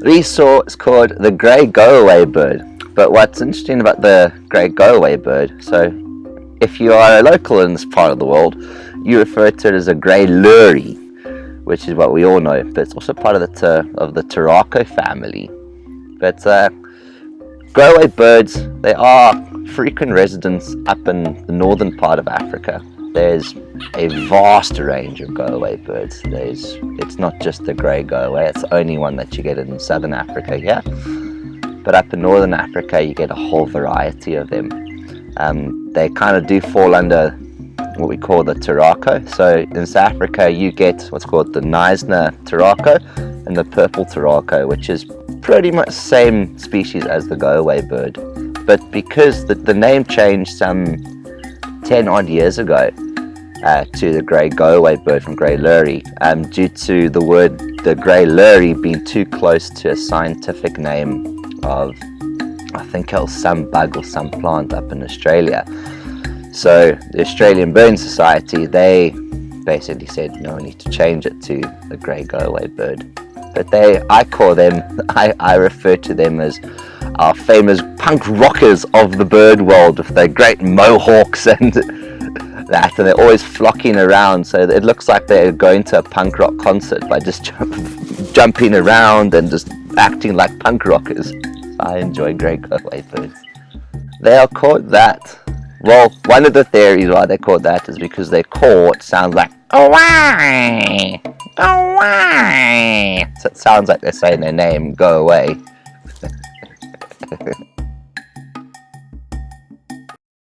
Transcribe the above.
we saw it's called the grey go-away bird. But what's interesting about the grey go-away bird, so if you are a local in this part of the world, you refer to it as a grey lory, which is what we all know, but it's also part of the Turako family. But grey-away birds, they are frequent residents up in the northern part of Africa. There's a vast range of go-away birds. It's not just the grey go-away, it's the only one that you get in southern Africa here. But up in northern Africa, you get a whole variety of them. They kind of do fall under what we call the Turako. So in South Africa, you get what's called the Knysna Turako and the purple Turako, which is pretty much the same species as the go-away bird. But because the name changed some 10 odd years ago to the grey go-away bird from grey lory, due to the grey lory being too close to a scientific name of, I think it was some bug or some plant up in Australia. So the Australian Bird Society, they basically said, no, we need to change it to the grey go-away bird. But I refer to them as our famous punk rockers of the bird world, with their great mohawks and that, and they're always flocking around, so it looks like they're going to a punk rock concert by just jumping around and just acting like punk rockers. I enjoy grey go-away birds. They are called that. Well, one of the theories why they're called that is because their call sounds like away, away. So it sounds like they're saying their name, go away.